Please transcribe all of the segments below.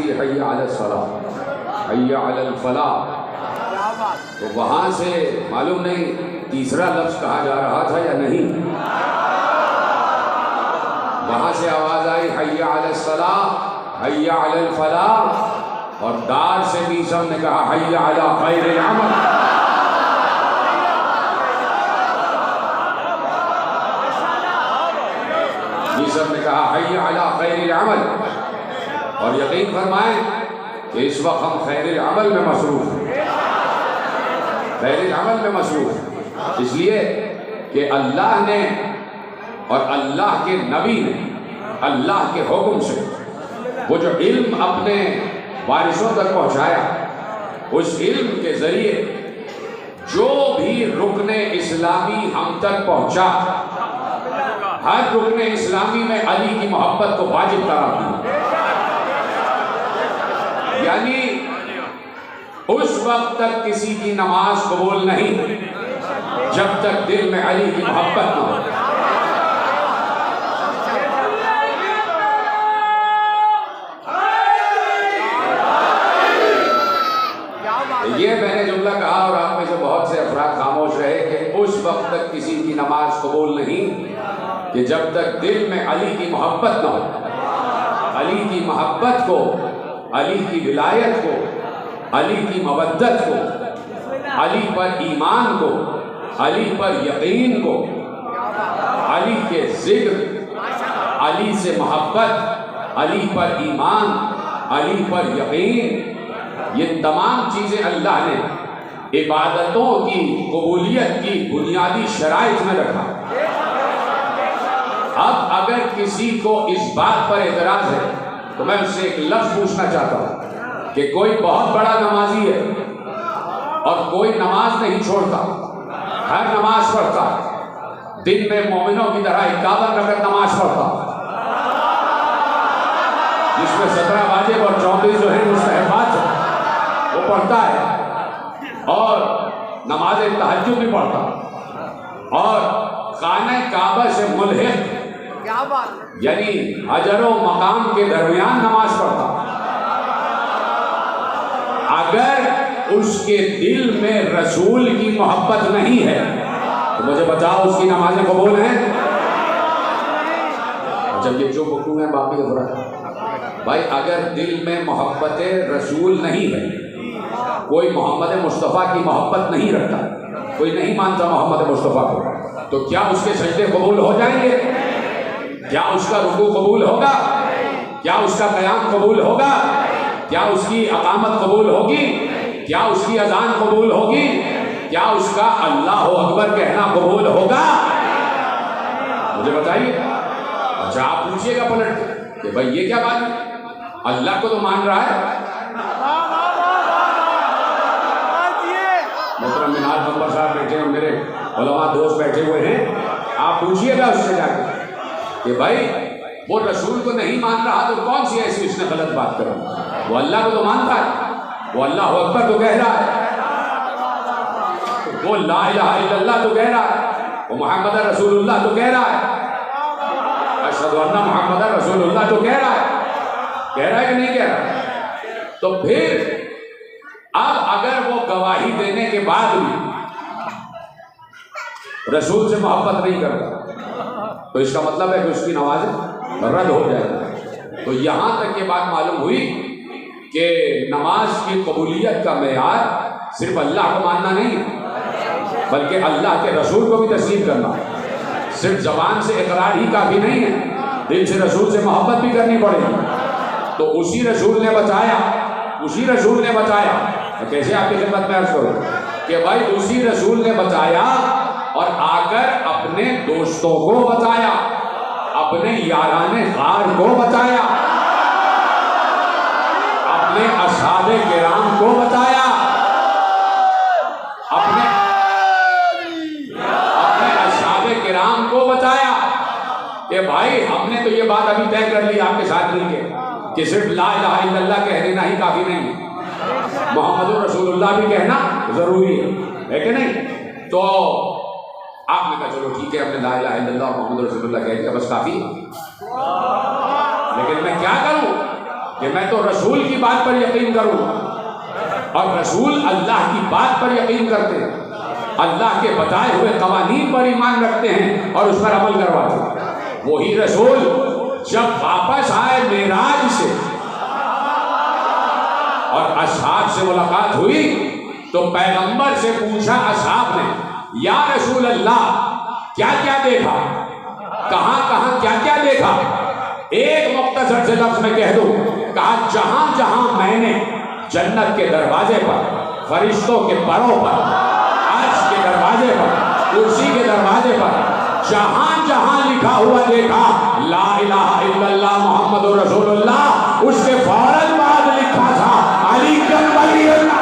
थी हय्या अलस सलाह, हय्या अलल फलाह, तो वहाँ से मालूम नहीं तीसरा लफ्ज़ कहा जा रहा था या नहीं। वहाँ से आवाज़ आई हय्या अलस सलाह, हय्या अलल फलाह, और दार से भी सब ने कहा हय्या अला खैरिल अमल। सब ने कहा हय्या अला खैरिल अमल। और यकीन फरमाएं कि इस वक्त हम खैरिल अमल में मसरूफ हैं, खैरिल अमल में मसरूफ हैं, इसलिए कि अल्लाह ने और अल्लाह के नबी ने अल्लाह के हुक्म से वो जो इल्म अपने वारिसों तक पहुँचाया, उस इल्म के ज़रिए जो भी रुकने इस्लामी हम तक पहुँचा, हर रुकने इस्लामी में अली की मोहब्बत को वाजिब करार दिया। यानी उस वक्त तक किसी की नमाज कबूल नहीं जब तक दिल में अली की मोहब्बत न हो। ये मैंने जुमला कहा और आप में से बहुत से अफराद खामोश रहे कि उस वक्त तक किसी की नमाज कबूल नहीं कि जब तक दिल में अली की मोहब्बत न हो। अली की मोहब्बत को, अली की विलायत को, अली की मवद्दत को, अली पर ईमान को, अली पर यकीन को, अली के जिक्र, अली से मोहब्बत, अली पर ईमान, अली पर यकीन, ये तमाम चीज़ें अल्लाह ने इबादतों की कबूलियत की बुनियादी शराइत में रखा। अब अगर किसी को इस बात पर एतराज है तो मैं उससे एक लफ्ज़ पूछना चाहता हूँ कि कोई बहुत बड़ा नमाजी है और कोई नमाज नहीं छोड़ता, हर नमाज पढ़ता है, दिन में मोमिनों की तरह 51 रकअत नमाज पढ़ता, जिसमें 17 वाजिब और 34 जो है मुस्तहबात है वो पढ़ता है, और नमाज तहज्जुद भी पढ़ता, और खाने काबा से मुल्हिक यानी हजरो मकाम के दरमियान नमाज पढ़ता। अगर उसके दिल में रसूल की मोहब्बत नहीं है तो मुझे बताओ उसकी नमाजें कबूल हैं? जब ये जो हुक्म है बाकी अफराद भाई, अगर दिल में मोहब्बत रसूल नहीं है, कोई मोहम्मद मुस्तफ़ा की मोहब्बत नहीं रखता, कोई नहीं मानता मोहम्मद मुस्तफ़ा को, तो क्या उसके सजदे कबूल हो जाएंगे? क्या उसका रुकू कबूल होगा? क्या उसका क़याम कबूल होगा? क्या उसकी अकामत कबूल होगी? क्या उसकी अज़ान कबूल होगी? क्या उसका अल्लाह अकबर कहना कबूल होगा? मुझे बताइए। अच्छा, आप पूछिएगा पलट कि भाई ये क्या बात है, अल्लाह को तो मान रहा है। मोहतरम मिनार नंबर साहब बैठे हैं, मेरे उलमा दोस्त बैठे हुए हैं, आप पूछिएगा उससे जाकर कि भाई वो रसूल को नहीं मान रहा तो कौन सी ऐसी उसने गलत बात करी? वो अल्लाह को तो मानता है, वो अल्लाह अकबर तो कह रहा है, वो ला इलाहा इल्लल्लाह तो कह रहा है, वो मोहम्मद रसूलुल्लाह तो कह रहा है, अशहदु अन्ना मोहम्मद रसूलुल्लाह तो कह रहा है कि नहीं कह रहा? तो फिर अब अगर वो गवाही देने के बाद भी रसूल से मोहब्बत नहीं करता तो इसका मतलब है कि उसकी नमाज रद्द हो जाएगी। तो यहाँ तक ये बात मालूम हुई कि नमाज की कबूलियत का मेयार सिर्फ अल्लाह को मानना नहीं है, बल्कि अल्लाह के रसूल को भी तस्लीम करना है। सिर्फ ज़बान से इकरार ही काफ़ी नहीं है, दिल से रसूल से मोहब्बत भी करनी पड़ेगी। तो उसी रसूल ने बताया, तो कैसे आपकी खिदमत में अर्ज़ करूँ कि भाई उसी रसूल ने बताया और आकर अपने दोस्तों को बताया, अपने याराने गार को बताया, अपने असहाबे किराम को बताया, अपने असहाबे किराम को बताया कि भाई हमने तो ये बात अभी तय कर ली आपके साथ मिलकर कि सिर्फ ला इलाहा इल्लल्लाह कह देना ही काफी नहीं, मोहम्मद रसूलुल्लाह भी कहना जरूरी है कि नहीं? तो आपने कहा चलो ठीक है, हमने ला इलाहा इल्लल्लाह मोहम्मद रसूलुल्लाह कह दिया, बस काफी। लेकिन मैं क्या करूं कि मैं तो रसूल की बात पर यकीन करूंगा, और रसूल अल्लाह की बात पर यकीन करते हैं, अल्लाह के बताए हुए कवानीन पर ईमान रखते हैं और उस पर अमल करवाते हैं। वही रसूल जब वापस आए मेराज से और असहाब से मुलाकात हुई तो पैगंबर से पूछा असहाब ने, या रसूल अल्लाह क्या क्या देखा, कहां कहां क्या क्या देखा? एक मुख्तसर से लफ्ज में कह दूं, कहा जहां जहां मैंने जन्नत के दरवाजे पर, फरिश्तों के परों पर, अर्श के दरवाजे पर, कुर्सी के दरवाजे पर जहां जहां लिखा हुआ देखा ला इलाहा इल्लल्लाह मुहम्मदुर रसूलुल्लाह, उसके फौरन बाद लिखा था अली कन वलीउल्लाह।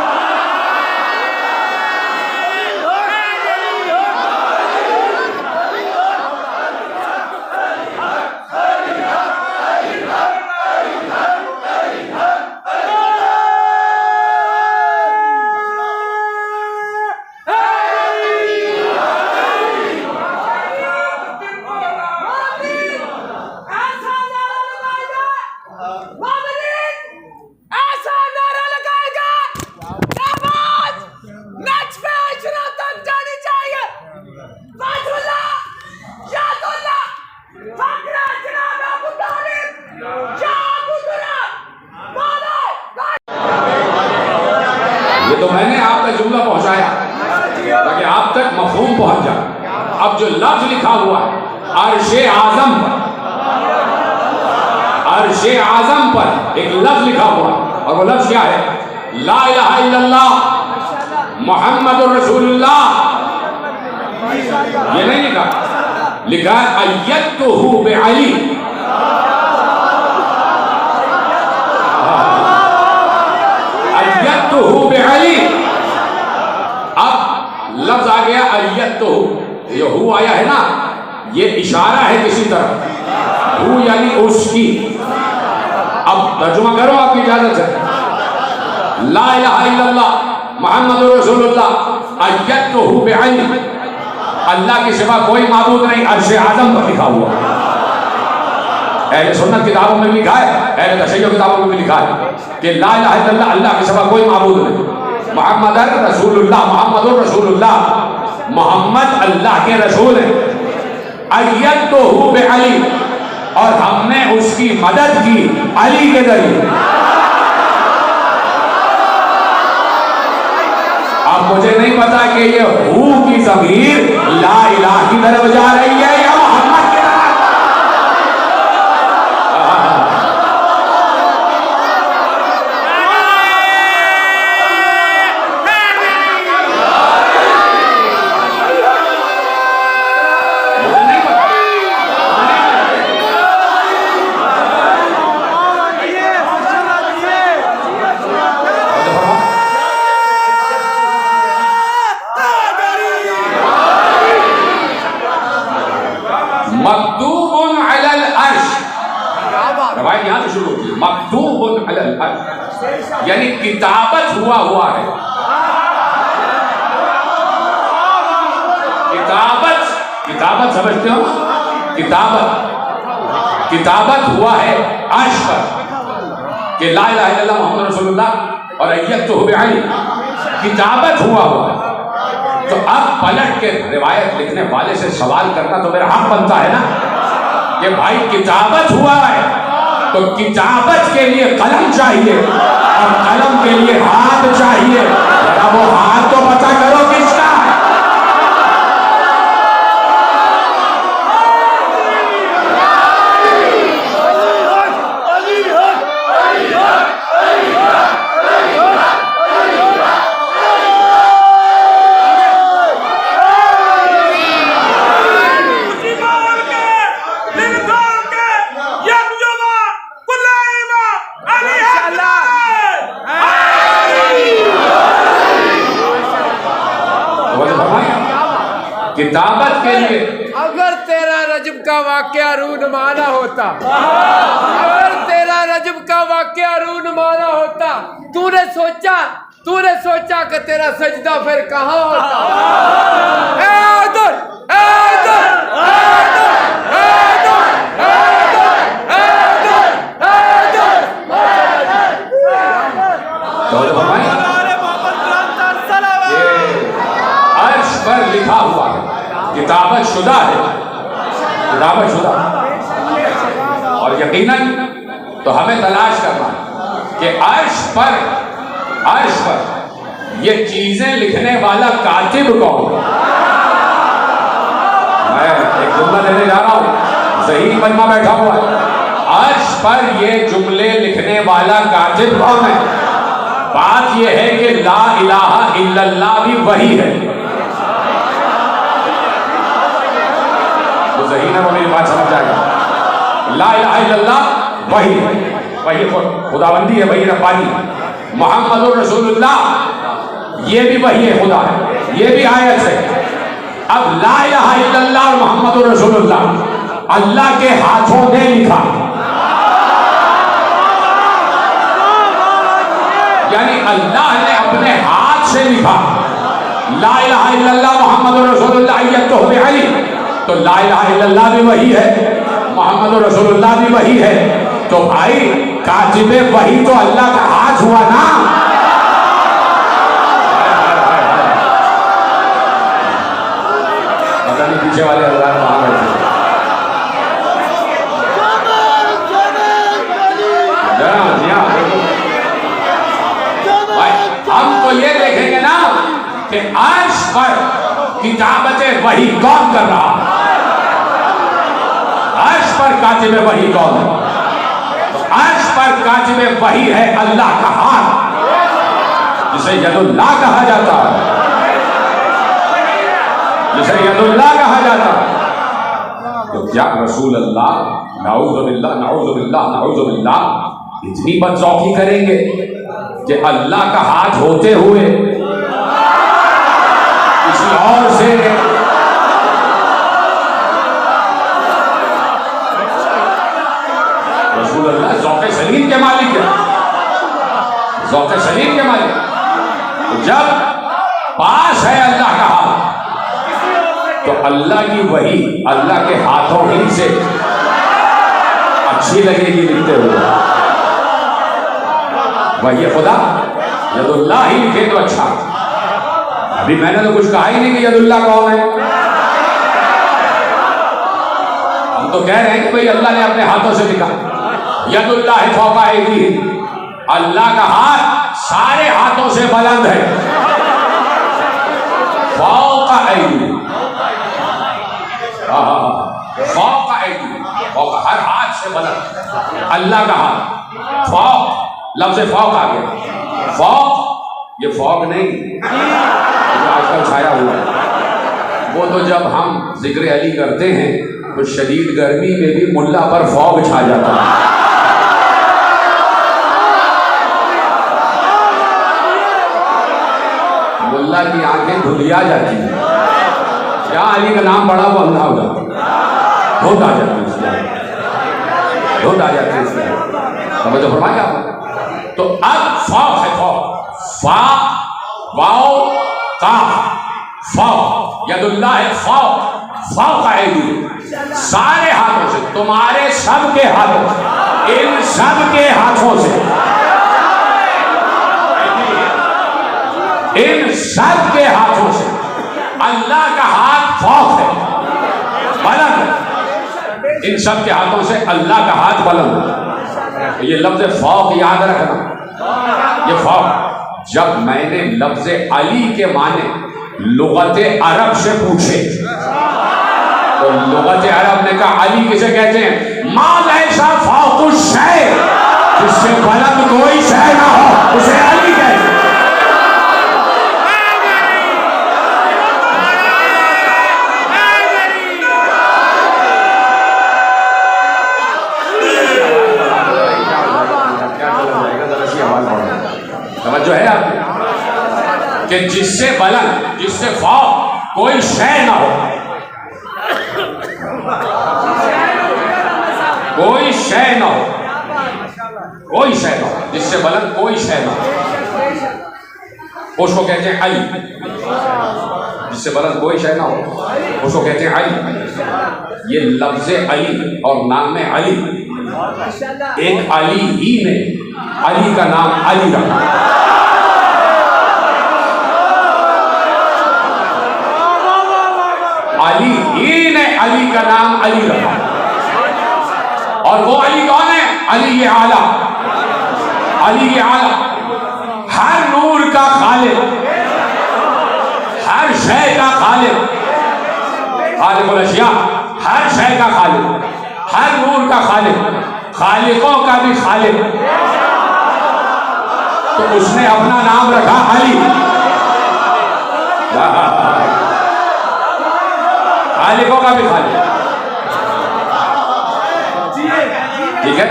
ये तो मैंने आप तक जुमला पहुंचाया ताकि आप तक मफहूम पहुंच जाए। अब जो लफ्ज लिखा हुआ है अर्शे आजम पर, अर्शे आजम पर एक लफ्ज लिखा हुआ है, और वो लफ्ज क्या है? ला इलाहा इल्लल्लाह मुहम्मदुर रसूलुल्लाह। ये नहीं लिखा, लिखा अय्यदतुहु बिअली, अय्यदतुहु बिअली। अब लफ्ज आ गया अय्यदतुहु, ये हु आया है ना, ये इशारा है किसी तरफ, हु यानी उसकी। अब तर्जुमा करो आपकी इजाजत से, ला इलाहा इल्लल्लाह मुहम्मदुर रसूलुल्लाह अय्यदतुहु बिअली, अल्लाह के सिवा कोई माबूद नहीं, अर्शे आज़म पर लिखा हुआ। अहले सुन्नत किताबों में लिखा है, अहले तशय्युअ किताबों में भी लिखा है कि ला इलाहा इल्लल्लाह, अल्लाह के सिवा कोई माबूद नहीं, मुहम्मदुर रसूलुल्लाह, मुहम्मदुर रसूलुल्लाह, मोहम्मद अल्लाह के रसूल हैं। अय्यदतुहु बिअली, और हमने उसकी मदद की अली के जरिए। अब मुझे नहीं पता कि ये हू की ज़मीर ला इलाहा की तरफ जा रही है या मोहम्मद की तरफ। मक्तूबुन अलल अर्श, रवायत यहाँ से शुरू होती है, मक्तूबुन अलल अर्श यानी किताबत हुआ है। किताबत समझते हो? किताबत हुआ है अर्श पर कि ला इलाहा इल्लल्लाह मुहम्मद रसूलुल्लाह और अय्यदतुहु बिअली, किताबत हुआ है। तो अब पलट के रिवायत लिखने वाले से सवाल करना तो मेरा हक बनता है ना कि भाई किताबत हुआ है तो किताबत के लिए कलम चाहिए और कलम के लिए हाथ चाहिए। जरा वो हाथ तो पता करो किसका है। किताबत के लिए अगर तेरा रजब का वाकया रूनमाना होता, अगर तेरा रजब का वाकया रूनमाना होता, तूने सोचा कि तेरा सजदा फिर कहाँ होता? किताबत शुदा है, किताबत शुदा। और यकीनन तो हमें तलाश करना कि अर्श पर ये चीजें लिखने वाला कातिब कौन है। मैं एक जुमला देने जा रहा हूं, सही मजमा बैठा हुआ है। अर्श पर ये जुमले लिखने वाला कातिब कौन है। बात यह है कि ला इलाहा इल्लल्लाह भी वही है। तो सही ना, वो मेरी बात समझ जाएगा। ला इलाहा इल्लल्लाह वही है, वही खुदाबंदी है, वही रब्बानी। मोहम्मदुर रसूलुल्लाह ये भी वही है, खुदा है, ये भी आयत है। अब ला इलाहा इल्लल्लाह और मोहम्मदुर रसूलुल्लाह अल्लाह के हाथों ने लिखा, यानी अल्लाह ने अपने हाथ से लिखा ला इलाहा इल्लल्लाह मोहम्मदुर रसूलुल्लाह अली। तो ला इलाहा इल्लल्लाह भी वही है, मोहम्मदुर रसूलुल्लाह भी वही है। तो भाई कातिबे वही तो अल्लाह का हाथ हुआ ना। पता नहीं पीछे वाले अल्लाह कहां बैठे। हम तो ये देखेंगे ना कि अर्श पर किताबतें वही कौन कर रहा है। अर्श पर कातिबे वही कौन है। अर्श पर कातिबे वही है अल्लाह का हाथ, जिसे यदुल्लाह कहा जाता है, जिसे यदुल्लाह कहा जाता है। तो क्या रसूल अल्लाह नाउज़ुबिल्लाह नाउज़ुबिल्लाह नाउज़ुबिल्लाह इतनी बदज़ौकी करेंगे कि अल्लाह का हाथ होते हुए किसी और से रसूल अल्लाह ज़ौक़े सलीम के मालिक है, ज़ौक़े सलीम के मालिक। तो जब पास है अल्लाह का हाथ तो अल्लाह की वही अल्लाह के हाथों ही से अच्छी लगेगी लिखते हुए। वही खुदा यदुल्लाह ही लिखे तो अच्छा। अभी मैंने तो कुछ कहा ही नहीं कि यदुल्लाह कौन है। हम तो कह रहे हैं कि भाई अल्लाह ने अपने हाथों से लिखा यदुल्लाह फौका ऐदी। अल्लाह का हाथ सारे हाथों से बुलंद है। फौका ऐदी, फौका ऐदी, फौका हर हाथ से बुलंद अल्लाह का हाथ। फौक लफ्ज़ फौक आ गया। फौक ये फौक नहीं जो आजकल छाया हुआ है, वो तो जब हम जिक्र अली करते हैं तो शदीद गर्मी में भी मुल्ला पर फौक छा जाता है। मुल्ला की आंखें धुलिया जाती हैं। क्या अली का नाम बड़ा वो अंधा हो जाता, धुंध आ जाती है, धुंध आ जाती है। समझ तो फरमाया आपने। तो अब फौक है, फौक, फा वाओ काफ फौक, यदुल्लाह है फौक, फौक ऐदी सारे हाथों से, तुम्हारे सबके हाथों से, इन सब के हाथों से, इन सब के हाथों से अल्लाह का हाथ फौक है, बुलंद। इन सब के हाथों से अल्लाह का हाथ बुलंद। ये लफ्ज़ फौक याद रखना। ये फौक जब मैंने लफ्ज़ अली के माने लुगत अरब से पूछे तो लुगत अरब ने कहा अली किसे कहते हैं। माल ऐसा फौकुश शै, जिससे बुलंद कोई शै ना हो उसे अली कहते हैं। जो है आप कि जिससे बुलंद, जिससे फौक कोई शय ना हो, कोई शय ना हो, कोई शय ना हो, जिससे बुलंद कोई शय ना हो, उसको कहते हैं अली। जिससे बुलंद कोई शय ना हो उसको कहते हैं अली। ये लफ्ज़ अली और नाम अली, एक अली ही ने अली का नाम अली रखा। अली का नाम अली रखा। और वो अली कौन है? अली ये आला, अली ये आला, हर नूर का खालिक, हर शय का खालिक, खालिकुल अशिया, हर शय का खालिक, हर नूर का खालिक, खालिकों का भी खालिक। तो उसने अपना नाम रखा अली। खालिकों का भी खालिक, ठीक है।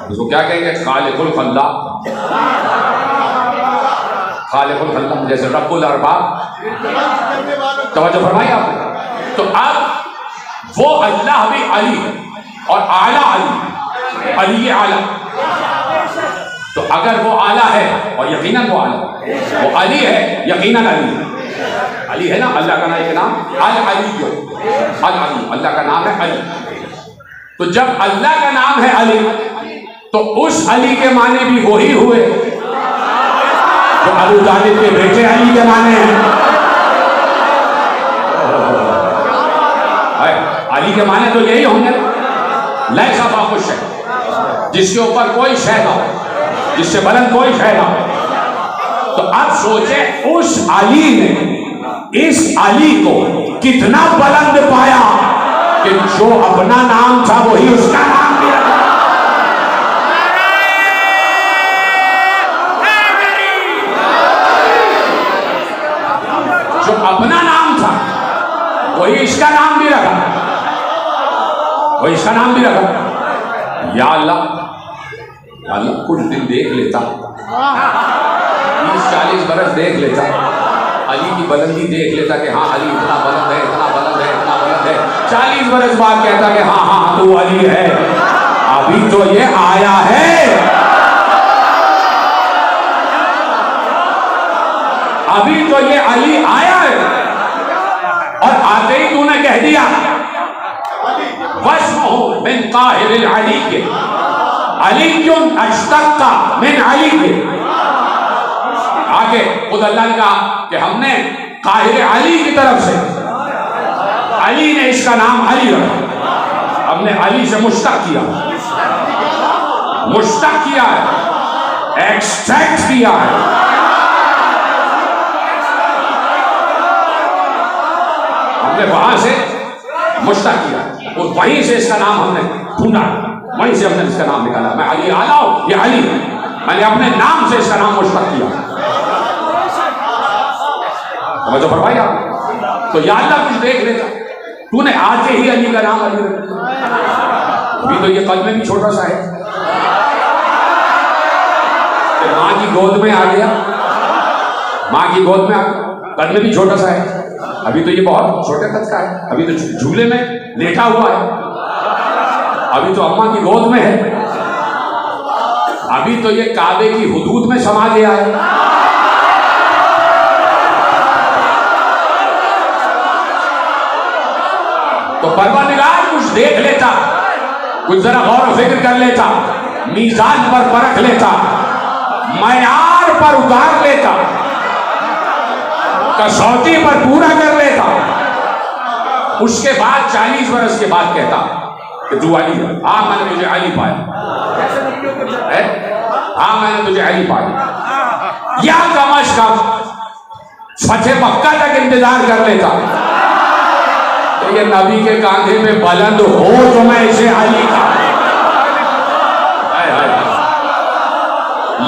उसको क्या कहेंगे? खालिकुल खल्लाक, खालिकुल खल्लाक, जैसे रब्बुल अरबाब। तवज्जो फरमाई आपने। तो अब वो अल्लाह भी अली है और आला अली, अली ये आला। तो अगर वो आला है, और यकीनन वो आला, वो अली है, यकीनन अली है। अली है ना, अल्लाह का नाम, एक नाम अल अली, अल अली, अल्लाह का नाम है अली। तो जब अल्लाह का नाम है अली, तो उस अली के माने भी वही हुए तो अबू तालिब के बेटे अली के माने हैं। अली के माने तो यही होंगे, लैसा बाखुश है, जिसके ऊपर कोई शय ना हो, जिससे बुलंद कोई शय ना हो। तो अब सोचे उस अली ने इस अली को कितना बुलंद पाया कि जो अपना नाम था वही उसका नाम भी रखा। जो अपना नाम था वही इसका नाम भी रखा, वही इसका नाम भी रखा। या अल्लाह, या अल्लाह, कुछ दिन देख लेता, 30-40 बरस देख लेता, अली की बुलंदी देख लेता कि हाँ अली इतना बुलंद है, इतना बुलंद है, इतना बुलंद है। 40 बरस बाद कहता कि हाँ हाँ तू अली है। अभी तो ये आया है, अभी तो ये अली आया है, और आते ही तूने कह दिया वस्महु मिन काहिरिल अली के, अली क्यों अश्तक्का मिन अली के। आगे खुद अल्लाह ने कहा कि हमने काहिर अली की तरफ से, अली ने इसका नाम अली रखा, हमने अली से मुश्तक किया, मुश्तक किया है, एक्सट्रैक्ट किया है। हमने वहां से मुश्तक किया और वहीं से इसका नाम हमने ढूंढा, वहीं से हमने इसका नाम निकाला। मैं अली आला हूं, ये अली, मैंने अपने नाम से इसका नाम मुश्तक किया। समझो फरमाइए आप। तो या अल्लाह कुछ देख लेता, तूने आते ही अली का नाम अली रखा। अभी तो ये कल में भी छोटा सा है, माँ की गोद में आ गया, माँ की गोद में आ गया, कल में भी छोटा सा है। अभी तो ये बहुत छोटे कद का है, अभी तो झूले में लेटा हुआ है, अभी तो अम्मा की गोद में है, अभी तो ये काबे की हुदूद में समा गया है। तो परवरदिगार कुछ देख लेता, कुछ जरा गौर फिक्र कर लेता, मीजान पर परख लेता, मयार पर उतार लेता, कसौटी पर पूरा कर लेता, उसके बाद 40 बरस के बाद कहता कि तू अली है। हाँ मैंने तुझे अली पाया है, हाँ मैंने तुझे अली पाया, या कम अज कम फतेह मक्का तक इंतजार कर लेता। तो ये नबी के कांधे पे बुलंद हो तो मैं इसे अली का,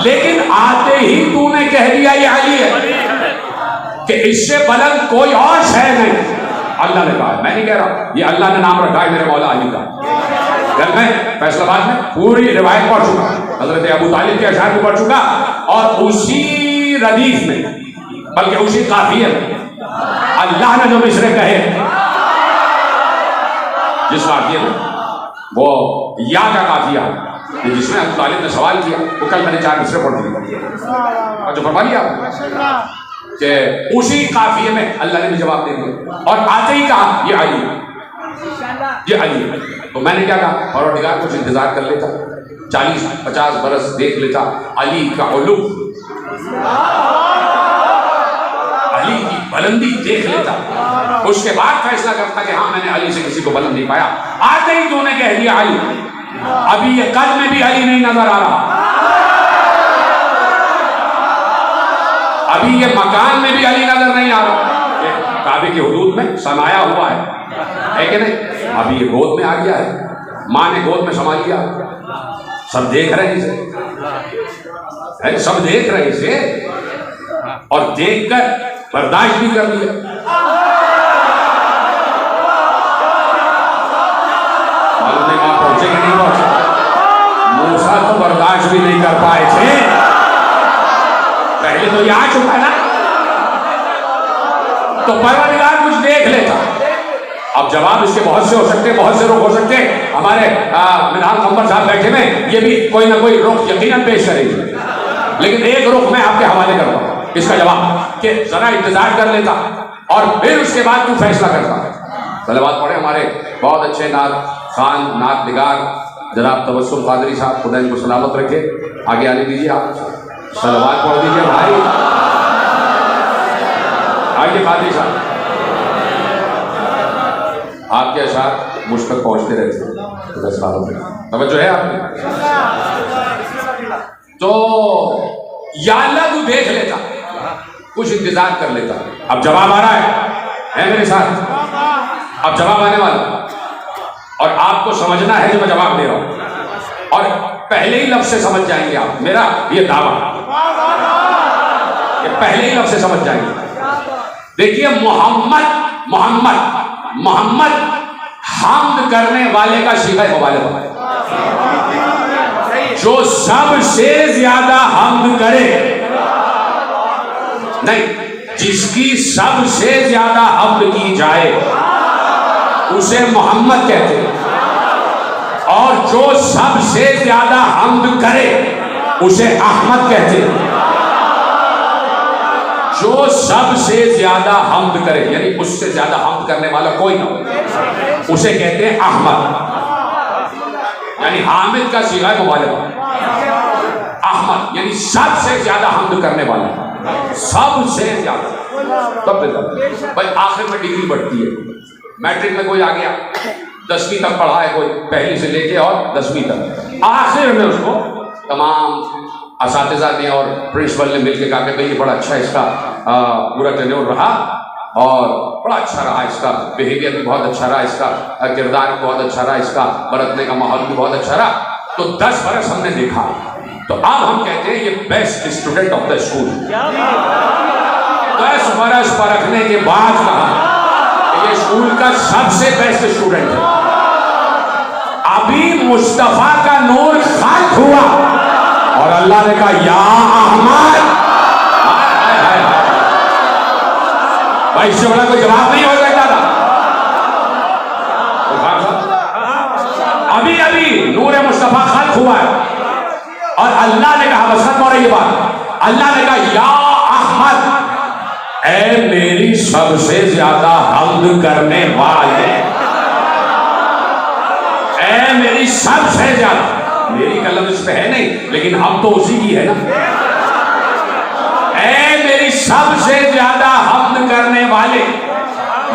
लेकिन आते ही तूने कह दिया ये अली है कि इससे बुलंद कोई और शय नहीं। अल्लाह ने कहा, मैं नहीं कह रहा, ये अल्लाह ने नाम रखा है मेरे मौला अली का। कल मैं फैसलाबाद में पूरी रिवायत पढ़ चुका, हजरत अबू तालिब के अशआर भी पढ़ चुका, और उसी रदीफ में, बल्कि उसी काफिये में अल्लाह ने जो मिसरे कहे, जिस काफिये में वो या का काफिया जिसमें अबू तालिब ने सवाल किया, वो कल मैंने 4 मिसरे पढ़ दिए और जो फरमा लिया कि उसी काफिये में अल्लाह ने भी जवाब दे दिया, और आते ही कहा ये अली, ये अली। तो मैंने क्या कहा, परवरदिगार कुछ इंतजार कर लेता, 40-50 बरस देख लेता, अली का उलूम, अली की बुलंदी देख लेता, उसके बाद फैसला करता कि हाँ मैंने अली से किसी को बुलंद नहीं पाया। आते ही तूने कह दिया अली, अभी ये कद में भी अली नहीं नजर आ रहा, अभी ये मकान में भी अली नजर नहीं आ रहा, ये काबे की हुदूद में समाया हुआ है कि नहीं? अभी ये गोद में आ गया है, माँ ने गोद में समा लिया, सब देख रहे हैं इसे, सब देख रहे हैं इसे, और देखकर बर्दाश्त भी कर लिया। मालूम नहीं वहां पहुंचे कि नहीं पहुंचे। मूसा तो बर्दाश्त भी नहीं कर पाए थे, पहले तो ये आ चुका ना, तो परवरदिगार कुछ देख लेता। अब जवाब इसके बहुत से हो सकते, बहुत से रुख हो सकते। हमारे मिनाल कंबर साहब बैठे में ये भी कोई ना कोई रुख यकीनन पेश करेंगे, लेकिन एक रुख मैं आपके हवाले करता हूं इसका जवाब, कि जरा इंतजार कर लेता और फिर उसके बाद तू फैसला करता। सलावत पढ़े हमारे बहुत अच्छे नात खान, नात निगार जनाब तबस्सुम कादरी साहब, खुदा इनको सलामत रखे। आगे आने दीजिए, आप सलावत पढ़ दीजिए भाई। आइए कादरी साहब, आपके अशार मुझ तक पहुंचते रहते हैं, तवज्जो है आपकी? तो या अल्लाह तू देख लेता, कुछ इंतजार कर लेता। अब जवाब आ रहा है मेरे साथ, अब जवाब आने वाला, और आपको समझना है जो मैं जवाब दे रहा हूं, और पहले ही लफ्ज से समझ जाएंगे आप, मेरा ये दावा, ये पहले ही लफ्ज से समझ जाएंगे। देखिए मोहम्मद मोहम्मद मोहम्मद हम्द करने वाले का सीगा हवाले पर, जो सबसे ज्यादा हम्द करे, नहीं, जिसकी सबसे ज्यादा हम्द की जाए उसे मोहम्मद कहते हैं, और जो सबसे ज्यादा हम्द करे उसे अहमद कहते हैं। जो सबसे ज्यादा हम्द करे, यानी उससे ज्यादा हम्द करने वाला कोई ना हो, उसे कहते हैं अहमद, यानी हामिद का सीगा मुबालगा। अहमद यानी सबसे ज्यादा हम्द करने वाला, सबसे ज्यादा। तब भाई आखिर में डिग्री बढ़ती है, मैट्रिक में कोई आ गया, 10वीं तक पढ़ा है कोई, पहली से लेके और 10वीं तक, आखिर में उसको तमाम असातिज़ा ने और प्रिंसिपल ने मिलकर कहा कि भाई ये बड़ा अच्छा इसका पूरा टेन्योर रहा, और बड़ा अच्छा रहा, इसका बिहेवियर भी बहुत अच्छा रहा, इसका किरदार भी बहुत अच्छा रहा, इसका बरतने का माहौल भी बहुत अच्छा रहा। तो 10 बरस हमने देखा, तो अब हम कहते हैं ये best student of the school. 10 बरस परखने के बाद कहा ये स्कूल का सबसे बेस्ट स्टूडेंट है। अभी मुस्तफा का नूर खाक हुआ और अल्लाह ने कहा या अहमद, भाई इससे बड़ा कोई जवाब नहीं हो सकता था। अभी अभी नूर मुस्तफा खाक हुआ है और अल्लाह ने कहा, बस खत्म हो रही है बात, अल्लाह ने कहा या अहमद, ऐ मेरी सबसे ज्यादा हम्द करने वाले, ऐ मेरी सबसे ज्यादा, मेरी कलम इस पे है नहीं लेकिन हम तो उसी की है ना, ऐ मेरी सबसे ज्यादा हम्द करने वाले,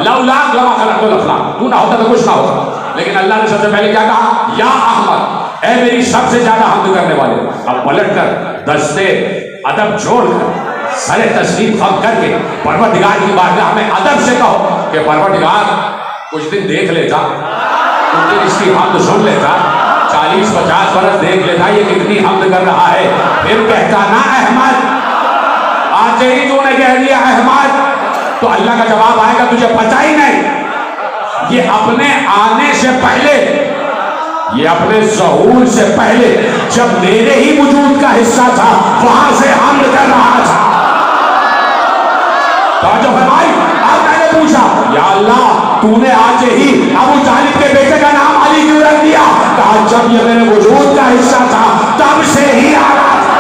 लौलाक लमा खलक़तुल अफ़लाक, तू ना होता तो कुछ ना होता, लेकिन अल्लाह ने सबसे पहले क्या कहा, या अहमद, ऐ मेरी सबसे ज्यादा हम्द करने वाले। अब पलट कर दस्ते अदब जोड़कर सरे तस्लीम खम करके परवरदिगार की बारगाह में अदब से कहो कि परवरदिगार कुछ दिन देख लेता, कुछ दिन इसकी हम्द सुन लेता, 40-50 बरस देख लेता ये कितनी हम्द कर रहा है, फिर कहता ना अहमद, आज ही तूने कह दिया अहमद, तो अल्लाह का जवाब आएगा तुझे पता ही नहीं, ये अपने आने से पहले, ये अपने ज़हूर से पहले जब मेरे ही वजूद का हिस्सा था वहां से हम्द कर रहा था। तो जब भाई अब मैंने पूछा या अल्लाह तूने आज ही अबू तालिब के बेटे का नाम अली क्यों रख दिया, कहा जब ये मेरे वजूद का हिस्सा था तब से ही आ रहा था।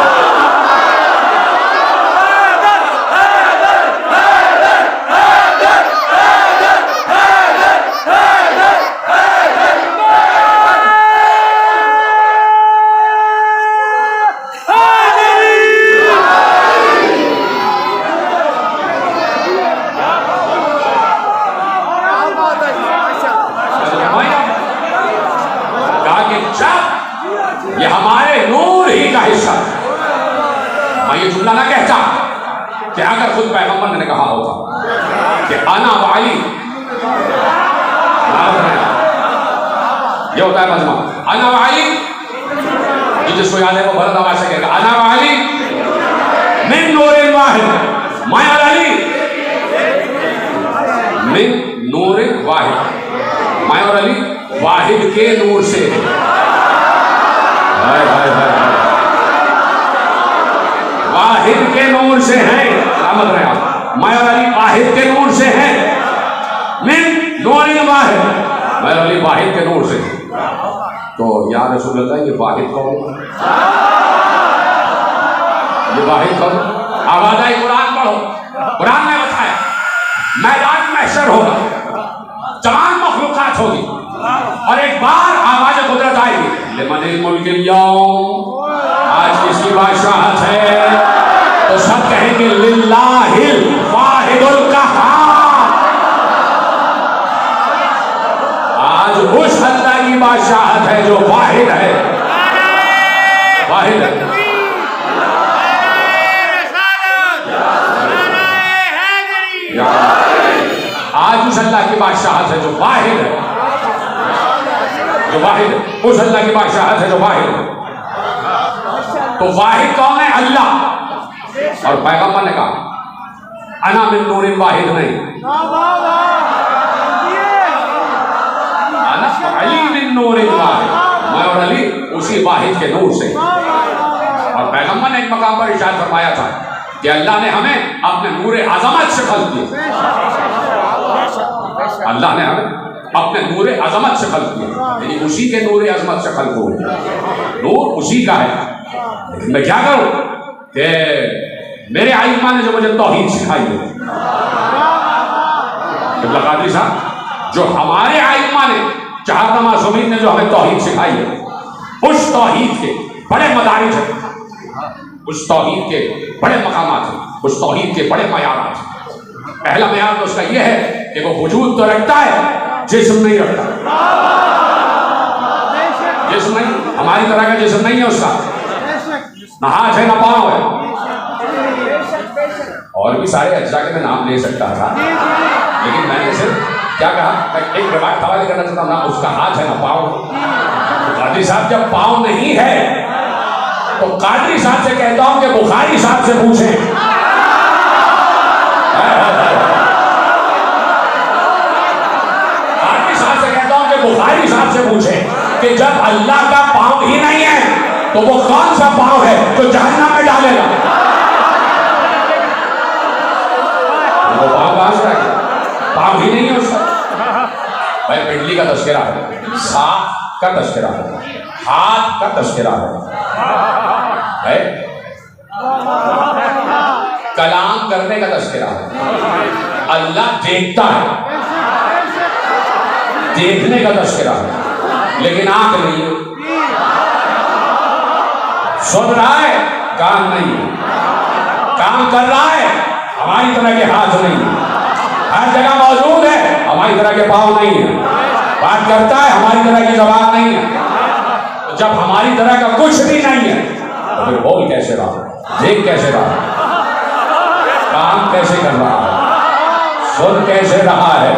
ही का हिस्सा। मैं ये जुमला ना कहता कि अगर खुद पैगंबर ने कहा होता कि अना वाली, ये होता है मजमा, अना वाली, जिसको याद है वो भरत आवाज से कहेगा अना वाली मिन नूरिन वाहिद, मैं अली मिन नूरिन वाहिद, मैं और अली वाहिद के नूर से। हाय हाय हाय, वाहिद के नूर से हैं, समझ रहे आप, मैं और अली वाहिद के नूर से हैं, मिन नूरिन वाहिद, मैं और अली वाहिद के नूर से। तो या रसूल अल्लाह, ये वाहिद कौन? ये वाहिद कौन? आवाज़ आई, कुरान पढ़ो। कुरान ने बताया मैदान महशर होगा, तमाम मखलूकात होगी और एक बार आवाज़ कुदरत आएगी, लिमनिल मुल्किल यौम, आज किसकी बादशाहत है? तो सब कहेंगे लिल्लाहिल वाहिदुल कहार, आज उस अल्लाह की बादशाहत है जो वाहिद है, वाहिद है। आज उस अल्लाह की बादशाहत है जो वाहिद है, जो वाहिद है, उस अल्लाह की बादशाहत है जो वाहिद है। तो वाहिद कौन है? अल्लाह। और पैगंबर ने कहा अना मिन नूरिन वाहिद नहीं, अना अली मिन नूरिन वाहिद, मैं और अली उसी वाहिद के नूर से। और पैगंबर ने एक मकाम पर इरशाद फरमाया था कि अल्लाह ने हमें अपने नूर अज़मत से खल्क़ किया, अल्लाह ने हमें अपने नूर अज़मत से खल्क़ किया, यानी उसी के नूर अज़मत से खल्क़ हो गया, नूर उसी का है। लेकिन मैं क्या करूं कि मेरे आइम्मा ने जो मुझे तौहीद सिखाई है, कादरी साहब, जो हमारे आइम्मा ने, चाहता मासूमीन ने जो हमें तौहीद सिखाई है, उस तौहीद के बड़े मदारिज हैं, उस तौहीद के बड़े मकामात हैं, उस तौहीद के बड़े मयारात हैं। पहला मयार तो उसका यह है कि वो वजूद तो रखता है, जिस्म नहीं रखता। जिस्म नहीं, हमारी तरह का जिस्म नहीं है उसका, ना हाथ है ना पाँव है। और भी सारे अज्जा के मैं नाम ले सकता था, लेकिन मैंने सिर्फ क्या कहा, एक रिवायत हवाले करना चाहता हूँ, ना उसका हाथ है ना पाँव। कादरी साहब जब पाँव नहीं है तो कादरी साहब से कहता हूं कि बुखारी साहब से पूछें। कादरी साहब से कहता हूं कि बुखारी साहब से पूछें कि जब अल्लाह का पांव ही नहीं है तो वो कौन सा पांव है जो जहन्नम में डालेगा? वो पांव कहां से आएगा? पांव ही नहीं है उसका। भाई पिंडली का तस्करा है, सांप का तस्करा है, हाथ का तस्करा है, कलाम करने का तस्करा है, अल्लाह देखता है, देखने का तस्करा है, लेकिन आंख नहीं है, सुन रहा है, कान नहीं है, काम कर रहा है, हमारी तरह के हाथ नहीं है, हर जगह मौजूद है, हमारी तरह के पाँव नहीं है, बात करता है, हमारी तरह की जबान नहीं है। जब हमारी तरह का कुछ भी नहीं है तो फिर बोल कैसे रहा, देख कैसे रहा, काम कैसे कर रहा है, सुन कैसे रहा है?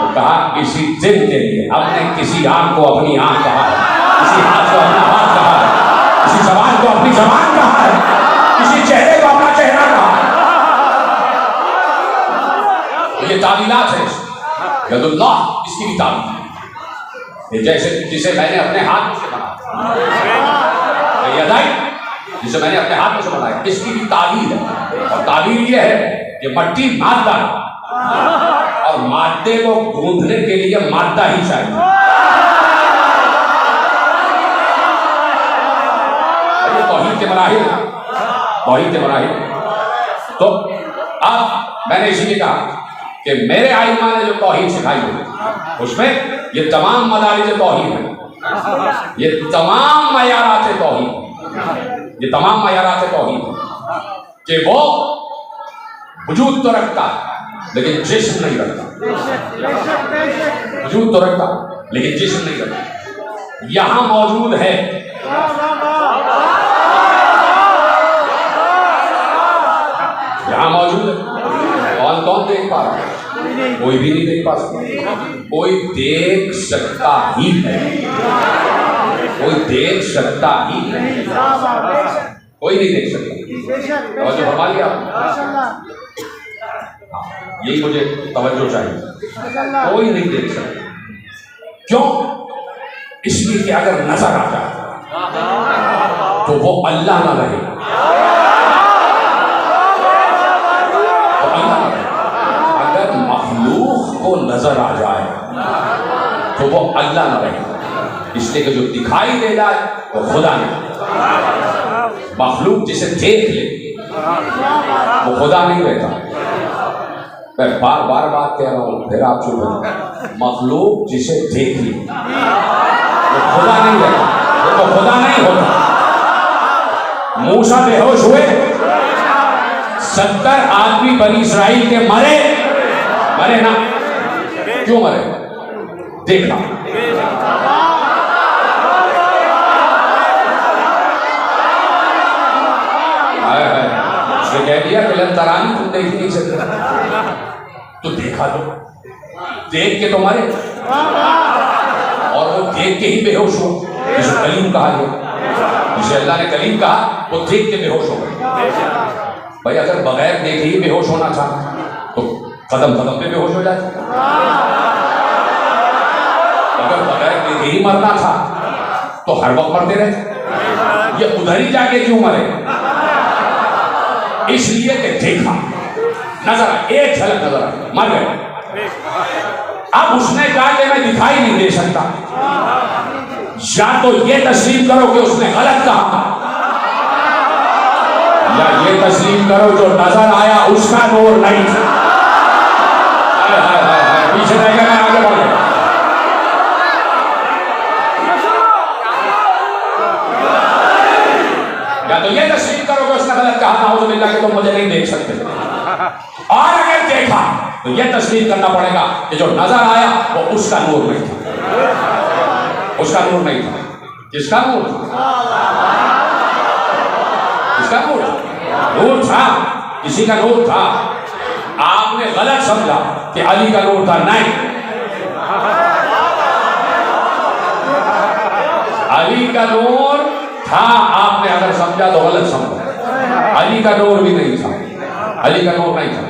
तो कहा किसी दिन के लिए हमने किसी आंख को अपनी आंख कहा है, किसी हाथ को अपना हाथ कहा है, किसी जबान को अपनी जबान कहा है, किसी चेहरे को अपना चेहरा कहा है। ये तावीलात है, यदुल्लाह इसकी भी तावील है। जैसे जिसे मैंने अपने हाथ से बनाया, जिसे मैंने अपने हाथ में से बनाया, इसकी भी तावील है। और तावील ये है कि मट्टी मादा है और मादे को गूंथने के लिए मादा ही चाहिए। ये तौहीद के मराहिल, तौहीद के मराहिल। तो अब मैंने इसीलिए कहा कि मेरे आइम्मा ने जो तौहीद सिखाई है उसमें ये तमाम मदारिज तौहीद है, ये तमाम मयारात तौहीद, ये तमाम मयारात तौहीद कि वो वजूद तो रखता है लेकिन जिस्म नहीं रखता, वजूद तो रखता लेकिन जिस्म नहीं रखता। यहां मौजूद है यहाँ मौजूद है। कौन कौन देख पा रहा है? कोई भी नहीं देख पा सकता। कोई देख सकता ही है, कोई देख सकता ही है, कोई नहीं देख सकता। और जो हमारी आप यही मुझे तवज्जो चाहिए, कोई नहीं देख सकता। क्यों? इसलिए कि अगर नजर आ जाए तो वो अल्लाह ना रहे, तो अल्लाह ना रहे। अगर मखलूक को नजर आ जाए तो वो अल्लाह ना रहे। इसलिए कि जो दिखाई दे जाए वो खुदा नहीं। मखलूक जिसे देख ले वो खुदा नहीं रहता। मैं बार बार बात कह रहा हूं, फिर आप चुप हो। मखलूक जिसे देख ले वो खुदा नहीं रहता, वो तो खुदा नहीं होता। मूसा बेहोश हुए, 70 आदमी बनी इस्राइल के मरे, मरे ना? क्यों मरे? देखा। उसने कह दिया कि तरानी तुम देख नहीं सकते, तो देखा तो देख के तो मरे, और वो देख के ही बेहोश हो, जिसे कलीम कहा गया, जिसे अल्लाह ने कलीम कहा, वो देख के बेहोश हो गए। भाई अगर बगैर देखे ही बेहोश होना था तो कदम कदम पे बेहोश हो जाते। अगर बगैर देखे ही मरना था तो हर वक्त मरते रहते। ये उधर ही जाके क्यों मरे? इसलिए कि देखा, नजर आया, एक झलक नजर आई, मर गए। अब उसने कहा कि मैं दिखाई नहीं दे सकता। या तो ये तस्लीम करो कि उसने गलत कहा, या ये तस्लीम करो जो नजर आया उसका नूर नहीं था। पीछे रहेगा, मैं आगे बढ़ गया। या तो ये तस्लीम करो कि उसने गलत कहा, नाउज़ु बिल्लाह कि तुम मुझे नहीं देख सकते। और अगर देखा तो ये तस्लीम करना पड़ेगा कि जो नजर आया वो उसका नूर नहीं था, उसका नूर नहीं था। किसका नूर था? किसका नूर था? नूर था, किसी का नूर था। आपने गलत समझा कि अली का नूर था, नहीं। अली का नूर था, आपने अगर समझा तो गलत समझा। अली का नूर भी नहीं था, अली का नूर नहीं था।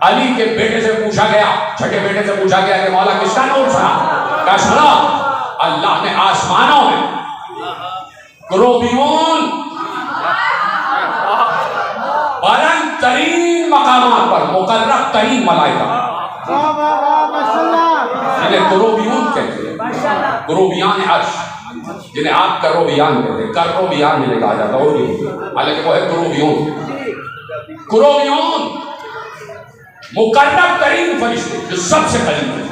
अली के बेटे से पूछा गया, छठे बेटे से पूछा गया कि मौला किसका नूर था? कहा सुनो, अल्लाह ने आसमानों में क्रोबियोन बुलंद तरीन मकामात पर मुकर्रब तरीन मलाइका, जिन्हें क्रोबियोन कहते हैं, क्रोबियान अर्श, जिन्हें आप करोबियान कहते हैं, करोबियान जिन्हें कहा जाता है, हालांकि वो है क्रोबियोन। क्रोबियोन मुकर्रब तरीन फरिश्ते, जो सबसे करीब है,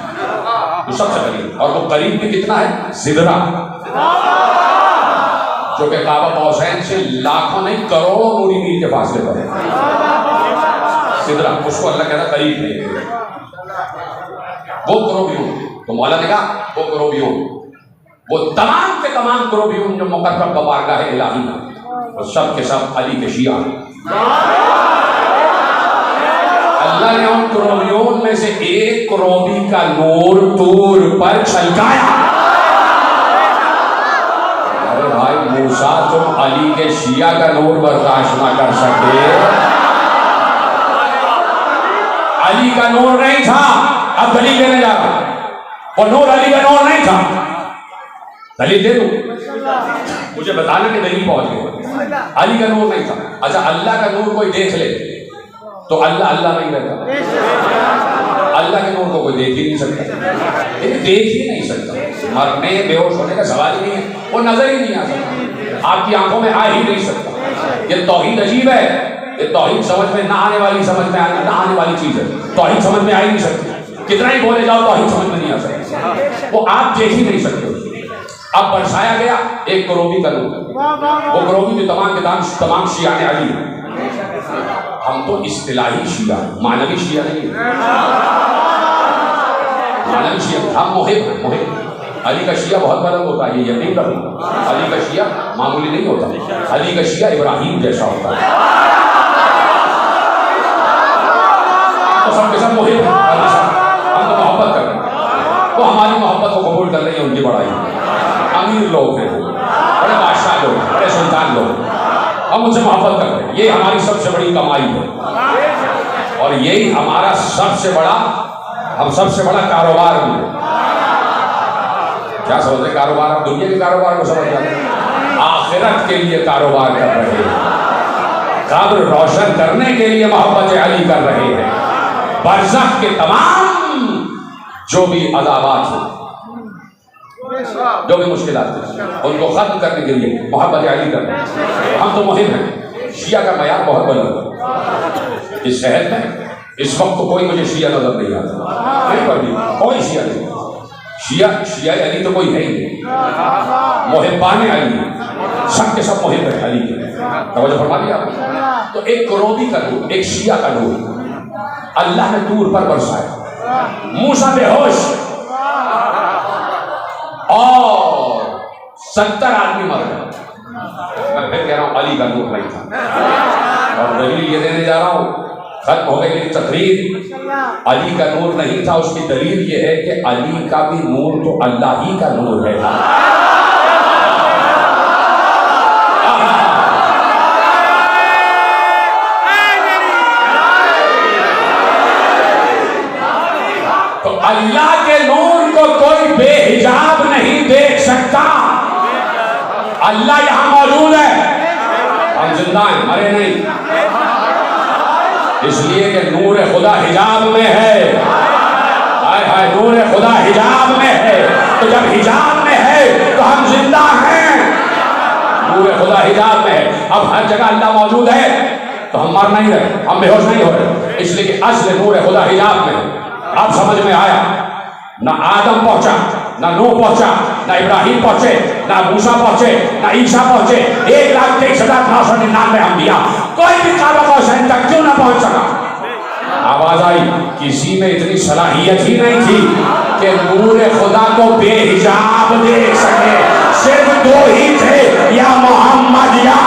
जो सबसे करीब। और वो करीब भी कितना है? सिदरा, जो कि काबा कौसैन से लाखों नहीं करोड़ों नूरी मील के फासले पर है। सिदरा, उसको अल्लाह कहता करीब है। वो क्रोबियोन, तो मौला ने कहा वो क्रोबियोन, वो तमाम के तमाम क्रोबियोन जो मुकर्रब बारगाह है इलाही में, वो सब के सब अली के शिया। अल्लाह ने उन क्रोबियोन में से एक क्रोबी का नूर तूर पर छलकाया। अरे भाई मूसा, तुम अली के शिया का नूर बर्दाश्त ना कर सके। अली का नूर नहीं था, अब दलील देने जा रहा हूं। वो नूर अली का नूर नहीं था। दलील दे दूं? मुझे बताना कि दलील पहुंच गई। अली का नूर नहीं था। अच्छा, अल्लाह का नूर कोई देख ले तो अल्लाह अल्लाह नहीं रहता। अल्लाह के नूर को कोई देख ही नहीं सकता, देख ही नहीं सकता। मरने बेहोश होने का सवाल ही नहीं है, वो नजर ही नहीं आ सकता, आपकी आंखों में आ ही नहीं सकता। ये तौहीद अजीब है, ये तौहीद समझ में ना आने वाली, समझ में ना आने वाली चीज है। तौहीद समझ में आ ही नहीं सकती, कितना ही बोले जाओ तौहीद समझ में नहीं आ सकती, वो आप देख ही नहीं सकते। अब बरसाया गया एक क्रोबी का नूर, वो क्रोबी जो तमाम शिया ने अली है। हम तो इस्तिलाही शिया, मानवी शिया नहीं है। मानवी शिया हम मुहिब। अली का शिया बहुत बुलंद होता है, ये यकीन रखो। अली का शिया मामूली नहीं होता, अली का शिया इब्राहिम जैसा होता है। सब के सब मुहिब हैं, हम तो मोहब्बत कर रहे हैं, वो हमारी मोहब्बत को कबूल कर रही है, उनकी बड़ाई। अमीर लोग हैं, बड़े बादशाह लोग, बड़े सुल्तान लोग, हम उनसे मोहब्बत करते हैं। ये हमारी सबसे बड़ी कमाई है और यही हमारा सबसे बड़ा, हम सबसे बड़ा कारोबार भी है। क्या समझते कारोबार? हम दुनिया के कारोबार को समझ जाते हैं, आखिरत के लिए कारोबार कर रहे हैं, कब्र रोशन करने के लिए मोहब्बत अली कर रहे हैं। बरज़ख के तमाम जो भी अज़ाबात हैं, जो भी मुश्किलात हैं, उनको खत्म करने के लिए मोहब्बत अली कर रहे हैं। हम तो मुहिम हैं। शिया का मयार बहुत बुलंद है। इस शहर में इस वक्त तो कोई मुझे शिया नजर नहीं आता, कहीं पर भी कोई शिया नहीं। शिया अली तो कोई है ही नहीं। मुहिब्बान अली सब के सब मुहिब है अली के। तवज्जो फरमा दिया आपने? तो एक करोबी का नूर, एक शिया का नूर अल्लाह ने दूर पर बरसाया। मूसा बेहोश और 70 आदमी मर गए। मैं फिर कह रहा हूं अली का नूर नहीं था। और दलील ये देने जा रहा हूं, खत्म हो गई मेरी तकरीर। अली का नूर नहीं था, उसकी दलील ये है कि अली का भी नूर तो अल्लाह ही का नूर है। तो अल्लाह के नूर को कोई बेहिजाब नहीं देख सकता। अल्लाह यहां मौजूद है, हम जिंदा हैं, मरे नहीं। इसलिए कि नूर खुदा हिजाब में है। हाय हाय, नूर खुदा हिजाब में है। तो जब हिजाब में है तो हम जिंदा हैं। नूर खुदा हिजाब में है। अब हर जगह अल्लाह मौजूद है तो हम मर नहीं रहे, हम बेहोश नहीं हो रहे, इसलिए कि असल नूर खुदा हिजाब में है। अब समझ में आया? ना आदम पहुंचा, ना नूह पहुंचा, ना इब्राहिम पहुंचे, ना मूसा पहुंचे, ना ईसा पहुंचे। 1,23,999 अंबिया, कोई भी काबा हुसैन तक क्यों ना पहुंच सका? आवाज आई, किसी में इतनी सलाहियत ही नहीं थी कि नूर खुदा को बेहिजाब देख सके। सिर्फ 2 ही थे, या मोहम्मद या